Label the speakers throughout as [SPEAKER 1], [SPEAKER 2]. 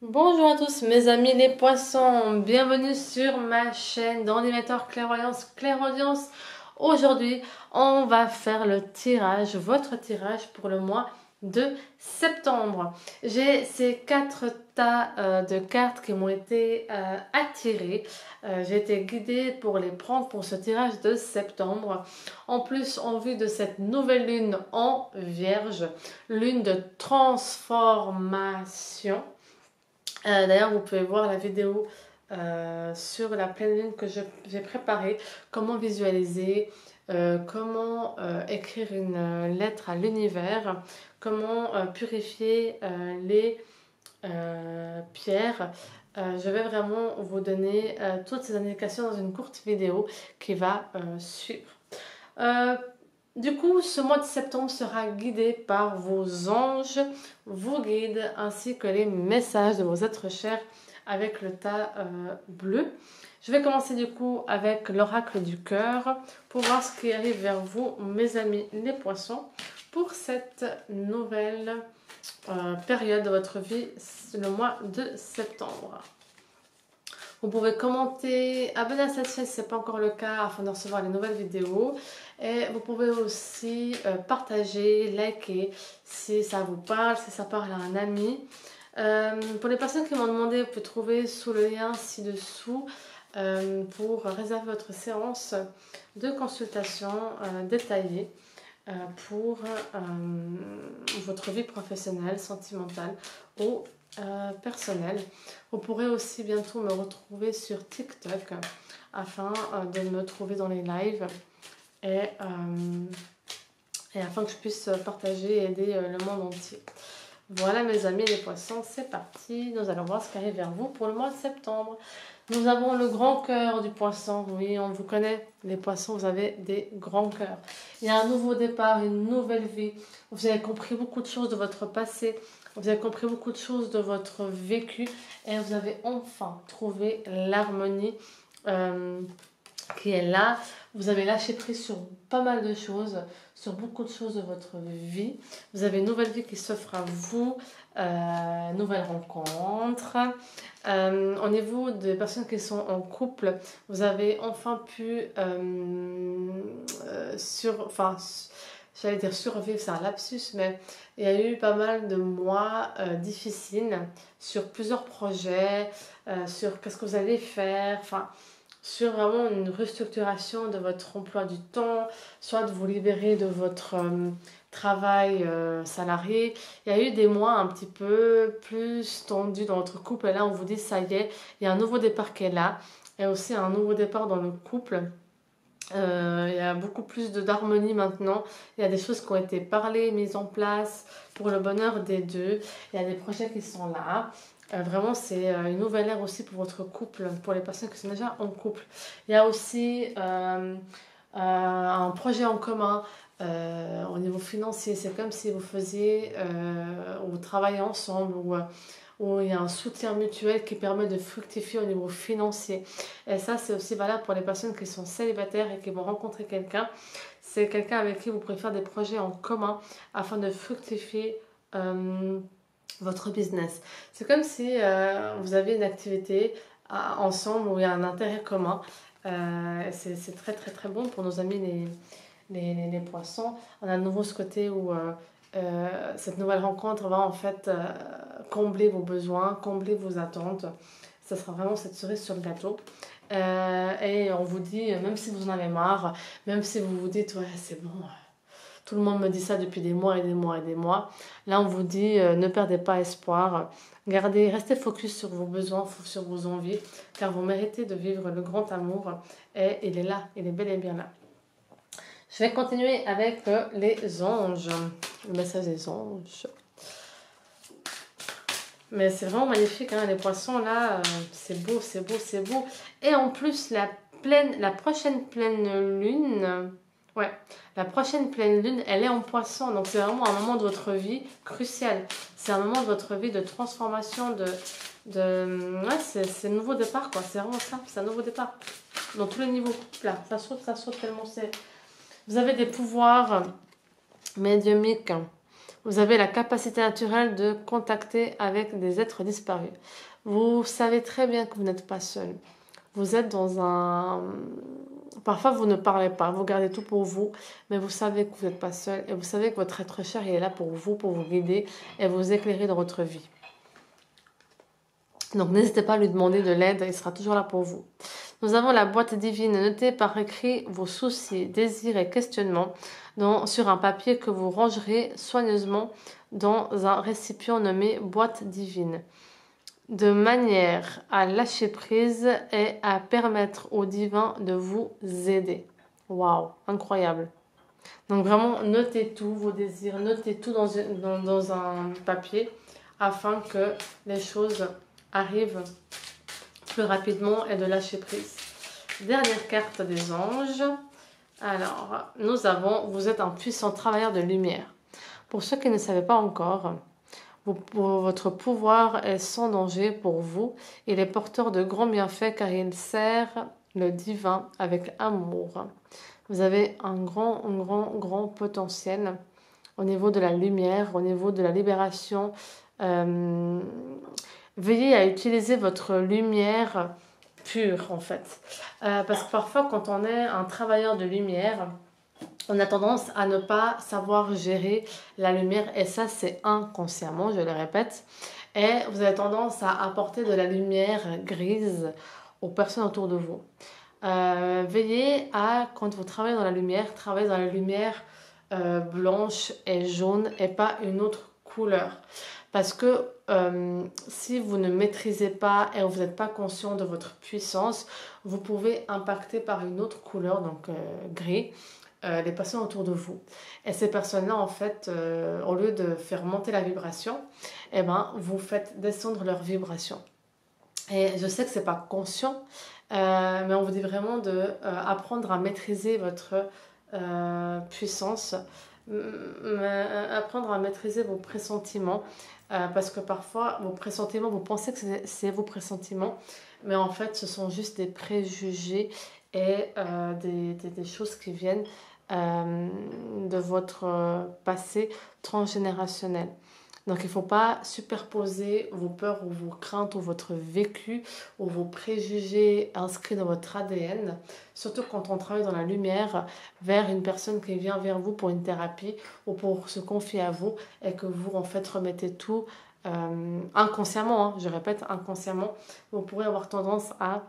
[SPEAKER 1] Bonjour à tous mes amis les poissons, bienvenue sur ma chaîne d'animateur clairaudience. Aujourd'hui, on va faire le tirage, votre tirage pour le mois de septembre. J'ai ces 4 tas de cartes qui m'ont été attirées. J'ai été guidée pour les prendre pour ce tirage de septembre. En plus, en vue de cette nouvelle lune en Vierge, lune de transformation. D'ailleurs, vous pouvez voir la vidéo sur la pleine lune que j'ai préparée, comment visualiser, comment écrire une lettre à l'univers, comment purifier les pierres. Je vais vraiment vous donner toutes ces indications dans une courte vidéo qui va suivre. Euh, du coup, ce mois de septembre sera guidé par vos anges, vos guides, ainsi que les messages de vos êtres chers avec le tas bleu. Je vais commencer du coup avec l'oracle du cœur pour voir ce qui arrive vers vous, mes amis les poissons, pour cette nouvelle période de votre vie, le mois de septembre. Vous pouvez commenter, abonner à cette chaîne si ce n'est pas encore le cas afin de recevoir les nouvelles vidéos. Et vous pouvez aussi partager, liker si ça vous parle, si ça parle à un ami. Pour les personnes qui m'ont demandé, vous pouvez trouver sous le lien ci-dessous pour réserver votre séance de consultation détaillée pour votre vie professionnelle, sentimentale ou personnelle. Vous pourrez aussi bientôt me retrouver sur TikTok afin de me trouver dans les lives et afin que je puisse partager et aider le monde entier. Voilà mes amis les poissons, c'est parti. Nous allons voir ce qui arrive vers vous pour le mois de septembre. Nous avons le grand cœur du poisson. Oui, on vous connaît, les poissons, vous avez des grands cœurs. Il y a un nouveau départ, une nouvelle vie. Vous avez compris beaucoup de choses de votre passé. Vous avez compris beaucoup de choses de votre vécu. Et vous avez enfin trouvé l'harmonie qui est là. Vous avez lâché prise sur pas mal de choses, sur beaucoup de choses de votre vie. Vous avez une nouvelle vie qui s'offre à vous, nouvelle rencontre. Au niveau des personnes qui sont en couple, vous avez enfin pu j'allais dire survivre, c'est un lapsus, mais il y a eu pas mal de mois difficiles sur plusieurs projets, sur qu'est-ce que vous allez faire, sur vraiment une restructuration de votre emploi du temps, soit de vous libérer de votre travail salarié. Il y a eu des mois un petit peu plus tendus dans votre couple et là on vous dit ça y est, il y a un nouveau départ qui est là et aussi un nouveau départ dans le couple. Il y a beaucoup plus d'harmonie maintenant. Il y a des choses qui ont été parlées, mises en place pour le bonheur des deux. Il y a des projets qui sont là. Vraiment, c'est une nouvelle ère aussi pour votre couple, pour les personnes qui sont déjà en couple. Il y a aussi un projet en commun au niveau financier. C'est comme si vous faisiez ou vous travaillez ensemble où il y a un soutien mutuel qui permet de fructifier au niveau financier. Et ça, c'est aussi valable pour les personnes qui sont célibataires et qui vont rencontrer quelqu'un. C'est quelqu'un avec qui vous pourrez faire des projets en commun afin de fructifier votre business. C'est comme si vous aviez une activité ensemble où il y a un intérêt commun. C'est très très très bon pour nos amis les poissons. On a de nouveau ce côté où cette nouvelle rencontre va en fait combler vos besoins, combler vos attentes. Ça sera vraiment cette cerise sur le gâteau. Et on vous dit, même si vous en avez marre, même si vous vous dites, ouais, c'est bon, tout le monde me dit ça depuis des mois et des mois et des mois. Là, on vous dit, ne perdez pas espoir. Restez focus sur vos besoins, sur vos envies, car vous méritez de vivre le grand amour. Et il est là, il est bel et bien là. Je vais continuer avec les anges. Le message des anges. Mais c'est vraiment magnifique, hein, les poissons là, c'est beau, c'est beau, c'est beau. Et en plus, la prochaine pleine lune, ouais, la prochaine pleine lune, elle est en poisson. Donc c'est vraiment un moment de votre vie crucial. C'est un moment de votre vie de transformation, ouais, c'est un nouveau départ, quoi. C'est vraiment ça, c'est un nouveau départ. Dans tous les niveaux, là, ça saute tellement c'est... Vous avez des pouvoirs médiumiques Vous avez la capacité naturelle de contacter avec des êtres disparus. Vous savez très bien que vous n'êtes pas seul. Vous êtes dans un... Parfois, vous ne parlez pas, vous gardez tout pour vous, mais vous savez que vous n'êtes pas seul et vous savez que votre être cher il est là pour vous guider et vous éclairer dans votre vie. Donc, n'hésitez pas à lui demander de l'aide, il sera toujours là pour vous. Nous avons la boîte divine. Notez par écrit vos soucis, désirs et questionnements sur un papier que vous rangerez soigneusement dans un récipient nommé boîte divine, de manière à lâcher prise et à permettre au divin de vous aider. Waouh, incroyable. Donc vraiment, notez tout, vos désirs, notez tout dans un papier afin que les choses arrivent plus rapidement et de lâcher prise. Dernière carte des anges. Alors, nous avons, vous êtes un puissant travailleur de lumière. Pour ceux qui ne savaient pas encore, votre pouvoir est sans danger pour vous. Il est porteur de grands bienfaits car il sert le divin avec amour. Vous avez un grand potentiel au niveau de la lumière, au niveau de la libération. Veuillez à utiliser votre lumière pure en fait. Parce que parfois quand on est un travailleur de lumière, on a tendance à ne pas savoir gérer la lumière et ça c'est inconsciemment, je le répète. Et vous avez tendance à apporter de la lumière grise aux personnes autour de vous. Veillez à, quand vous travaillez dans la lumière blanche et jaune et pas une autre couleur. Parce que si vous ne maîtrisez pas et vous n'êtes pas conscient de votre puissance, vous pouvez impacter par une autre couleur, donc gris, les personnes autour de vous. Et ces personnes-là, en fait, au lieu de faire monter la vibration, eh ben, vous faites descendre leur vibration. Et je sais que ce n'est pas conscient, mais on vous dit vraiment d'apprendre à maîtriser votre puissance, apprendre à maîtriser vos pressentiments, parce que parfois vos pressentiments, vous pensez que c'est vos pressentiments, mais en fait ce sont juste des préjugés et des choses qui viennent de votre passé transgénérationnel. Donc il ne faut pas superposer vos peurs ou vos craintes ou votre vécu ou vos préjugés inscrits dans votre ADN, surtout quand on travaille dans la lumière, vers une personne qui vient vers vous pour une thérapie ou pour se confier à vous et que vous en fait remettez tout inconsciemment, hein, je répète inconsciemment, vous pourrez avoir tendance à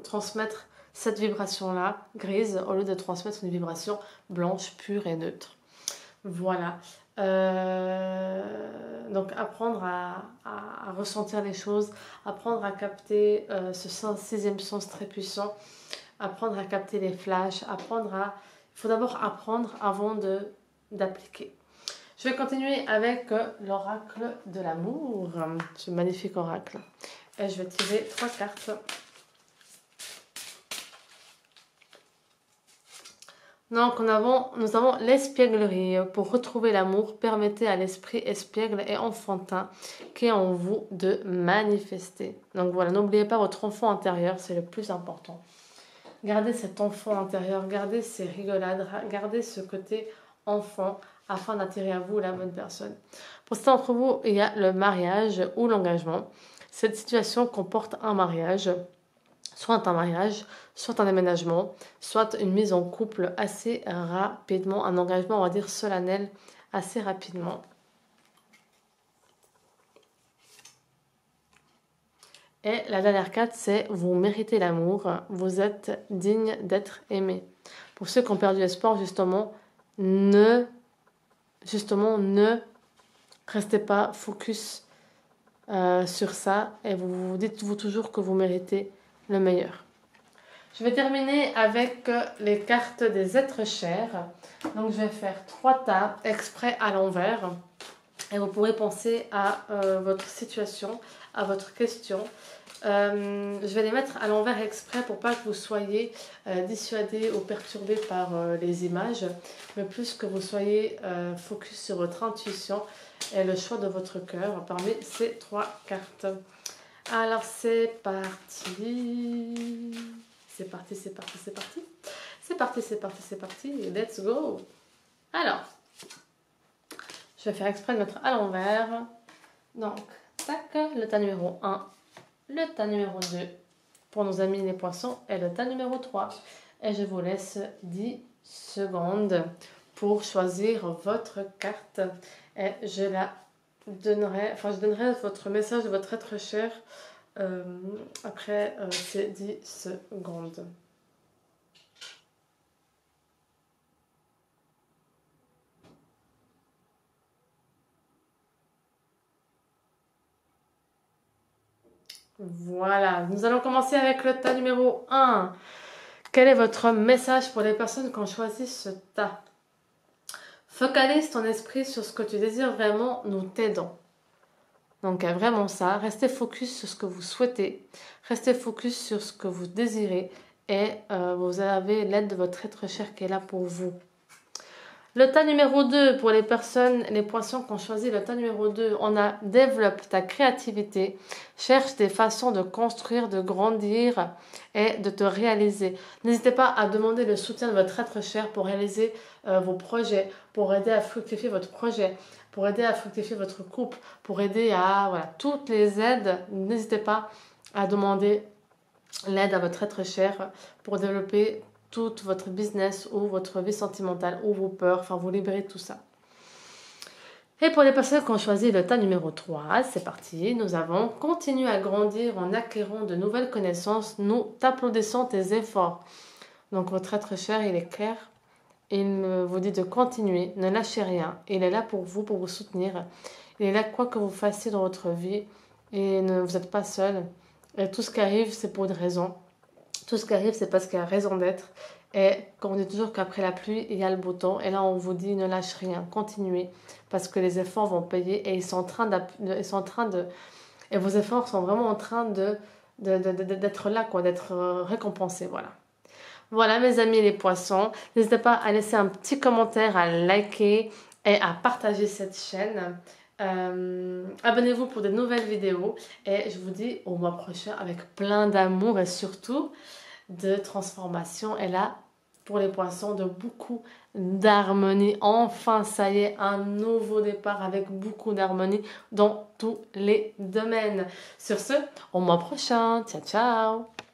[SPEAKER 1] transmettre cette vibration-là, grise, au lieu de transmettre une vibration blanche, pure et neutre. Voilà. Donc apprendre à ressentir les choses, apprendre à capter ce sixième sens très puissant, apprendre à capter les flashs, il faut d'abord apprendre avant d'appliquer. Je vais continuer avec l'oracle de l'amour, ce magnifique oracle. Et je vais tirer 3 cartes. Donc nous avons l'espièglerie. Pour retrouver l'amour, permettez à l'esprit espiègle et enfantin qui est en vous de manifester. Donc voilà, n'oubliez pas votre enfant intérieur, c'est le plus important. Gardez cet enfant intérieur, gardez ces rigolades, gardez ce côté enfant afin d'attirer à vous la bonne personne. Pour certains d'entre vous, il y a le mariage ou l'engagement. Cette situation comporte un mariage, soit un déménagement, soit une mise en couple assez rapidement, un engagement, on va dire, solennel assez rapidement. Et la dernière carte, c'est vous méritez l'amour, vous êtes digne d'être aimé. Pour ceux qui ont perdu espoir, justement, ne restez pas focus sur ça et vous dites-vous toujours que vous méritez le meilleur. Je vais terminer avec les cartes des êtres chers. Donc je vais faire 3 tas exprès à l'envers. Et vous pourrez penser à votre situation, à votre question. Je vais les mettre à l'envers exprès pour pas que vous soyez dissuadés ou perturbés par les images, mais plus que vous soyez focus sur votre intuition et le choix de votre cœur parmi ces 3 cartes. Alors c'est parti. C'est parti. Let's go. Alors, Je vais faire exprès de mettre à l'envers. Donc, tac, le tas numéro 1, le tas numéro 2 pour nos amis les poissons et le tas numéro 3. Et je vous laisse 10 secondes pour choisir votre carte. Et je la donnerai, je donnerai votre message de votre être cher après ces 10 secondes. Voilà, nous allons commencer avec le tas numéro 1. Quel est votre message pour les personnes qui ont choisi ce tas? Focalise ton esprit sur ce que tu désires vraiment, nous t'aidons. Donc vraiment ça, restez focus sur ce que vous souhaitez, restez focus sur ce que vous désirez et vous avez l'aide de votre être cher qui est là pour vous. Le tas numéro 2, pour les personnes, les poissons qui ont choisi le tas numéro 2, on a développe ta créativité, cherche des façons de construire, de grandir et de te réaliser. N'hésitez pas à demander le soutien de votre être cher pour réaliser vos projets, pour aider à fructifier votre projet, pour aider à fructifier votre couple, pour aider à toutes les aides. N'hésitez pas à demander l'aide à votre être cher pour développer tout votre business ou votre vie sentimentale ou vos peurs, vous libérez tout ça. Et pour les personnes qui ont choisi le tas numéro 3, c'est parti, nous avons continué à grandir en acquérant de nouvelles connaissances, nous t'applaudissons tes efforts. Donc votre être cher, il est clair, il vous dit de continuer, ne lâchez rien, il est là pour vous soutenir, il est là quoi que vous fassiez dans votre vie et vous n'êtes pas seul. Et tout ce qui arrive, c'est pour une raison. Tout ce qui arrive, c'est parce qu'il y a raison d'être. Et comme on dit toujours qu'après la pluie, il y a le beau temps. Et là, on vous dit, ne lâche rien, continuez. Parce que les efforts vont payer et ils sont en train de... Et vos efforts sont vraiment en train d'être là, d'être récompensés, voilà. Voilà, mes amis les poissons. N'hésitez pas à laisser un petit commentaire, à liker et à partager cette chaîne. Abonnez-vous pour de nouvelles vidéos et je vous dis au mois prochain avec plein d'amour et surtout de transformation et là pour les poissons de beaucoup d'harmonie. Enfin ça y est, un nouveau départ avec beaucoup d'harmonie dans tous les domaines. Sur ce, au mois prochain, ciao ciao.